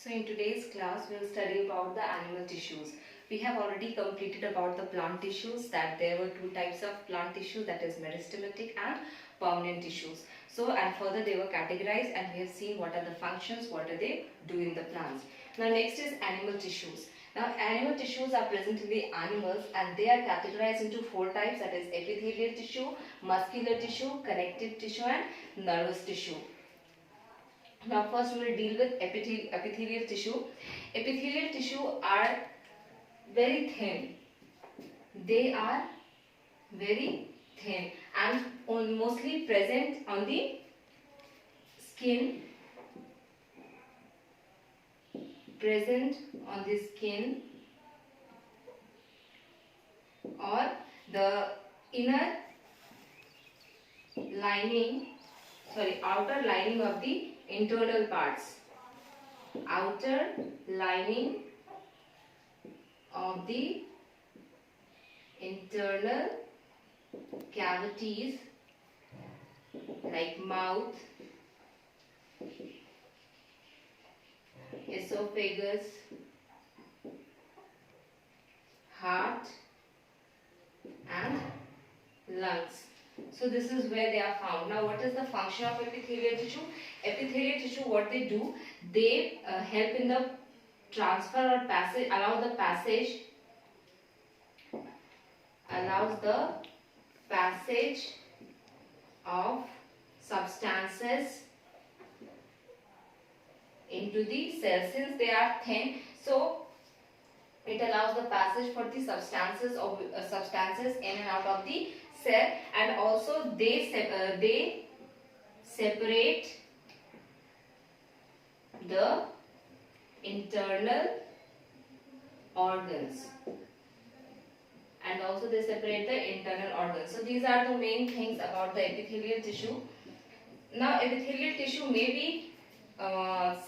So in today's class we will study about the animal tissues. We have already completed about the plant tissues, that there were two types of plant tissue, that is meristematic and permanent tissues. So and further they were categorized and we have seen what are the functions, what are they do in the plants. Now next is animal tissues. Now animal tissues are present in the animals and they are categorized into four types, that is epithelial tissue, muscular tissue, connective tissue and nervous tissue. Now first we will deal with epithelial tissue. Epithelial tissue are very thin. They are very thin and mostly present on the skin. Or the outer lining of the internal parts. Outer lining of the internal cavities like mouth, esophagus, heart and lungs. So this is where they are found. Now what is the function of epithelial tissue? Epithelial tissue, what they do, they help in the transfer or passage, allows the passage of substances into the cell. Since they are thin, so it allows the passage for the substances in and out of the cell, and also they separate the internal organs. So these are the main things about the epithelial tissue. Now epithelial tissue may be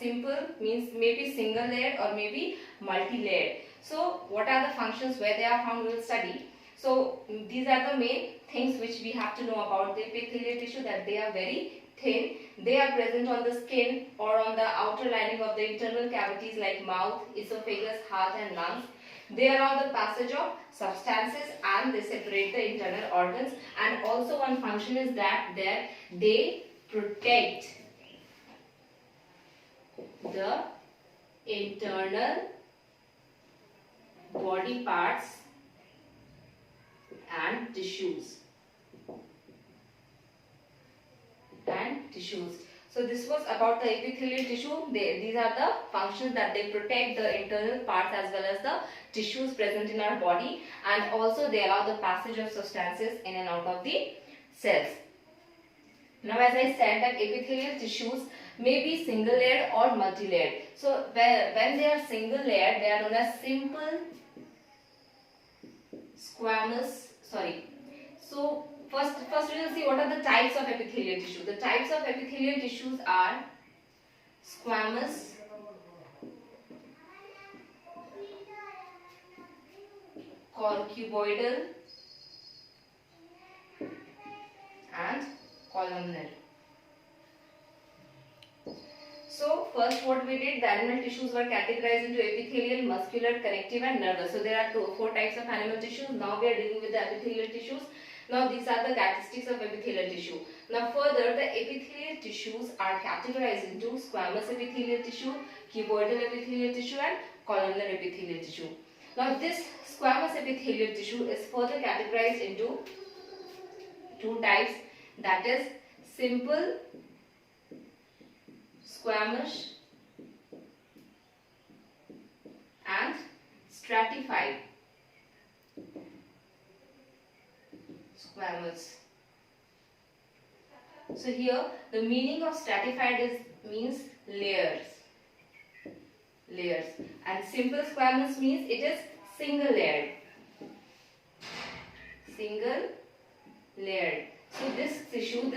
simple, means maybe single layered or maybe multi-layered. So what are the functions, where they are found, we will study. So these are the main things which we have to know about the epithelial tissue, that they are very thin. They are present on the skin or on the outer lining of the internal cavities like mouth, esophagus, heart and lungs. They allow the passage of substances and they separate the internal organs. And also one function is that they protect the internal body parts and tissues. So this was about the epithelial tissue. These are the functions, that they protect the internal parts as well as the tissues present in our body, and also they allow the passage of substances in and out of the cells. Now as I said that epithelial tissues may be single layered or multi-layered. So when they are single layered, they are known as simple squamous. So first we will see what are the types of epithelial tissue. The types of epithelial tissues are squamous, cuboidal and columnar. So first what we did, the animal tissues were categorized into epithelial, muscular, connective and nervous. So there are four types of animal tissues. Now we are dealing with the epithelial tissues. Now these are the characteristics of epithelial tissue. Now further, the epithelial tissues are categorized into squamous epithelial tissue, cuboidal epithelial tissue and columnar epithelial tissue. Now this squamous epithelial tissue is further categorized into two types, that is simple squamous and stratified squamous. So here the meaning of stratified means layers, and simple squamous means it is single layered. So this tissue,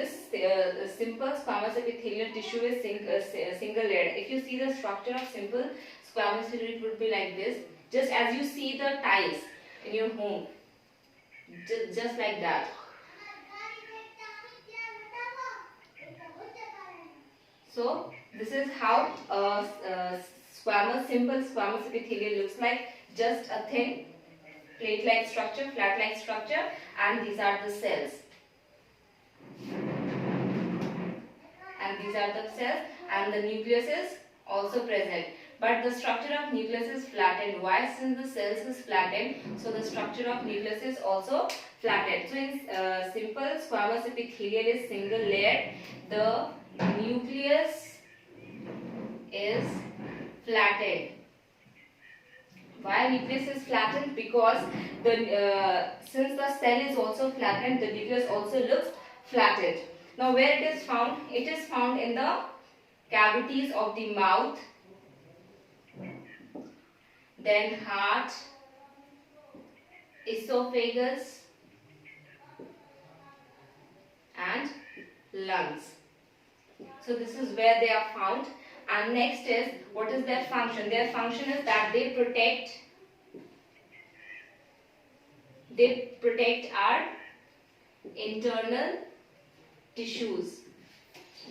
simple squamous epithelial tissue is single layered. If you see the structure of simple squamous tissue, it would be like this, just as you see the tiles in your home, just like that. So this is how simple squamous epithelium looks like just a thin plate-like structure, flat-like structure, and these are the cells. And these are the cells, and the nucleus is also present. But the structure of nucleus is flattened. Why? Since the cells is flattened, so the structure of nucleus is also flattened. So in simple squamous epithelial is single layered. The nucleus is flattened. Why nucleus is flattened? Because the since the cell is also flattened, the nucleus also looks flattened. Now where it is found? It is found in the cavities of the mouth, then heart, esophagus, and lungs. So this is where they are found. And next is, what is their function? Their function is that they protect our internal tissues.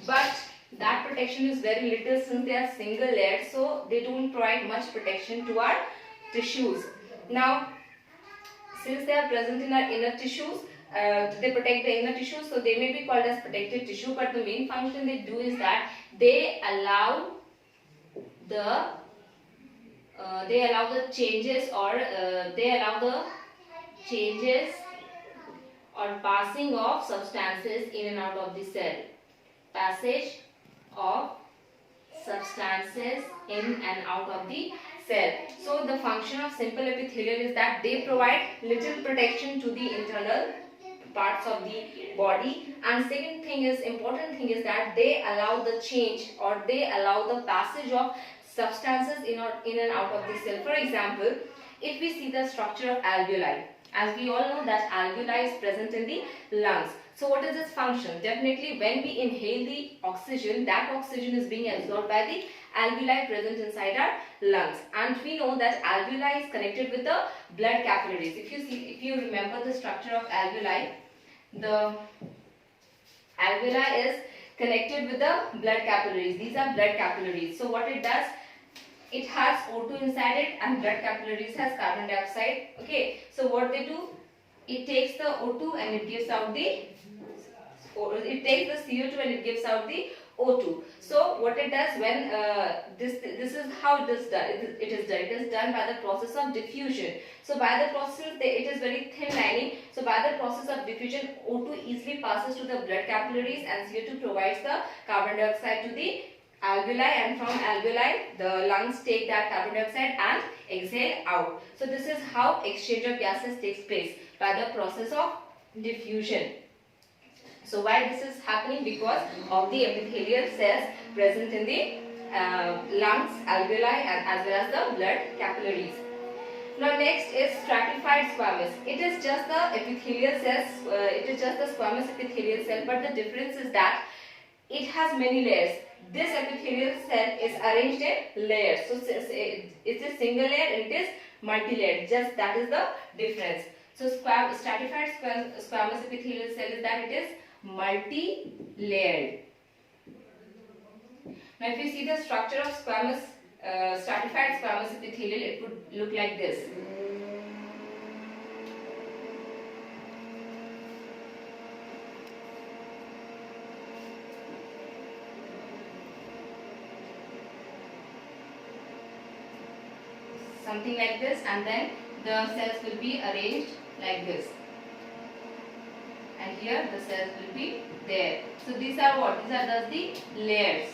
But that protection is very little since they are single layered, so they don't provide much protection to our tissues. Now, since they are present in our inner tissues, they protect the inner tissues, so they may be called as protective tissue, but the main function they do is that they allow the changes or passing of substances in and out of the cell. Passage of substances in and out of the cell. So the function of simple epithelial is that they provide little protection to the internal parts of the body, and second thing is, important thing is that they allow the change or they allow the passage of substances in and out of the cell. For example, if we see the structure of alveoli, as we all know that alveoli is present in the lungs. So what is its function? Definitely when we inhale the oxygen, that oxygen is being absorbed by the alveoli present inside our lungs. And we know that alveoli is connected with the blood capillaries. If you remember the structure of alveoli, the alveoli is connected with the blood capillaries. These are blood capillaries. So what it does, it has O2 inside it, and blood capillaries has carbon dioxide. Okay, so what they do, it takes the O2 and it gives out the CO2 and it gives out the O2. So what it does, when this is how it is done. It is done by the process of diffusion. So by the process, it is very thin lining. So by the process of diffusion, O2 easily passes to the blood capillaries and CO2 provides the carbon dioxide to the alveoli, and from alveoli the lungs take that carbon dioxide and exhale out. So this is how exchange of gases takes place, by the process of diffusion. So why this is happening? Because of the epithelial cells present in the lungs, alveoli, and as well as the blood capillaries. Now next is stratified squamous. It is just the epithelial cells, it is just the squamous epithelial cell, but the difference is that it has many layers. This epithelial cell is arranged in layers. So it is single layer and it is multi-layered. Just that is the difference. So stratified squamous epithelial cell is that it is multi-layered. Now if you see the structure of stratified squamous epithelial, it would look like this. Something like this, and then the cells will be arranged like this, and here the cells will be there. So these are what? These are just the layers.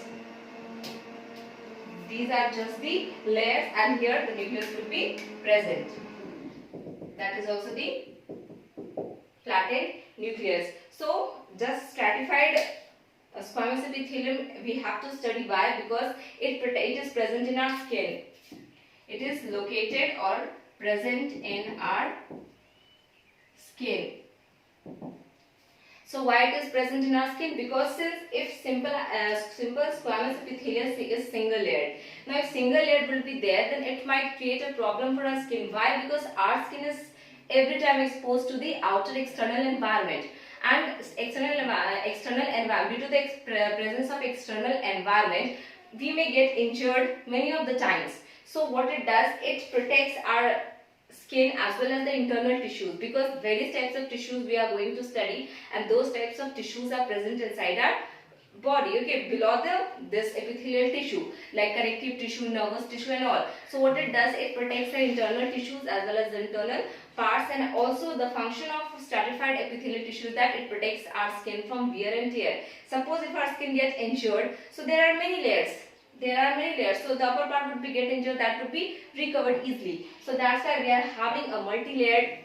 These are just the layers, and here the nucleus will be present. That is also the flattened nucleus. So just stratified squamous epithelium we have to study. Why? Because it is present in our skin. It is located or present in our skin. So why it is present in our skin? Because since if simple squamous epithelial is single layered. Now if single layered will be there, then it might create a problem for our skin. Why? Because our skin is every time exposed to the outer external environment, and external environment, due to the presence of external environment, we may get injured many of the times. So what it does, it protects our skin as well as the internal tissues, because various types of tissues we are going to study, and those types of tissues are present inside our body. Okay, below this epithelial tissue, like connective tissue, nervous tissue and all. So what it does, it protects the internal tissues as well as the internal parts. And also the function of stratified epithelial tissue, that it protects our skin from wear and tear. Suppose if our skin gets injured, so there are many layers. So the upper part would be get injured, that would be recovered easily. So that's why we are having a multi-layered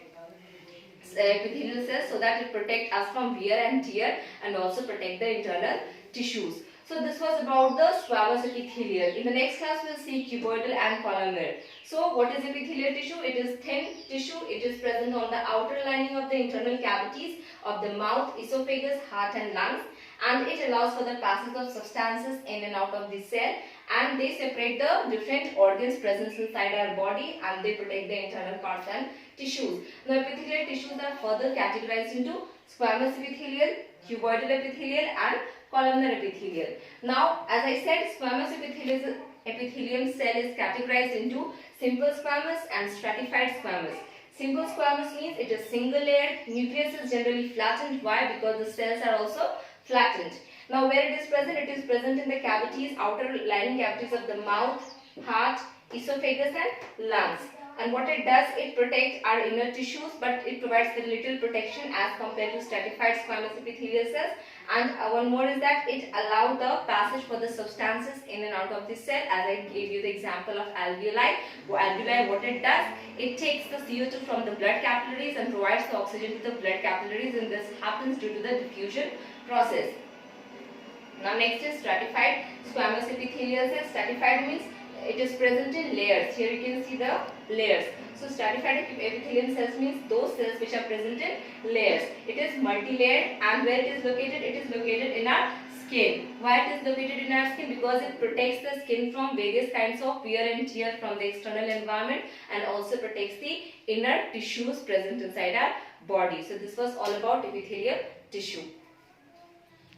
epithelial cells, so that it protect us from wear and tear and also protect the internal tissues. So this was about the squamous epithelial. In the next class we will see cuboidal and columnar. So what is epithelial tissue? It is thin tissue. It is present on the outer lining of the internal cavities of the mouth, esophagus, heart and lungs, and it allows for the passage of substances in and out of the cell, and they separate the different organs present inside our body, and they protect the internal parts and tissues. Now epithelial tissues are further categorized into squamous epithelial, cuboidal epithelial and columnar epithelial. Now as I said, squamous epithelium cell is categorized into simple squamous and stratified squamous. Simple squamous means it is single layered, nucleus is generally flattened. Why? Because the cells are also flattened. Now where it is present in the cavities, outer lining cavities of the mouth, heart, esophagus and lungs. And what it does, it protects our inner tissues, but it provides the little protection as compared to stratified squamous epithelial cells. And one more is that it allows the passage for the substances in and out of the cell, as I gave you the example of alveoli. Alveoli, what it does, it takes the CO2 from the blood capillaries and provides the oxygen to the blood capillaries, and this happens due to the diffusion process. Now next is stratified squamous epithelial cells. Stratified means it is present in layers. Here you can see the layers. So stratified epithelial cells means those cells which are present in layers. It is multi-layered, and where it is located? It is located in our skin. Why it is located in our skin? Because it protects the skin from various kinds of wear and tear from the external environment, and also protects the inner tissues present inside our body. So this was all about epithelial tissue.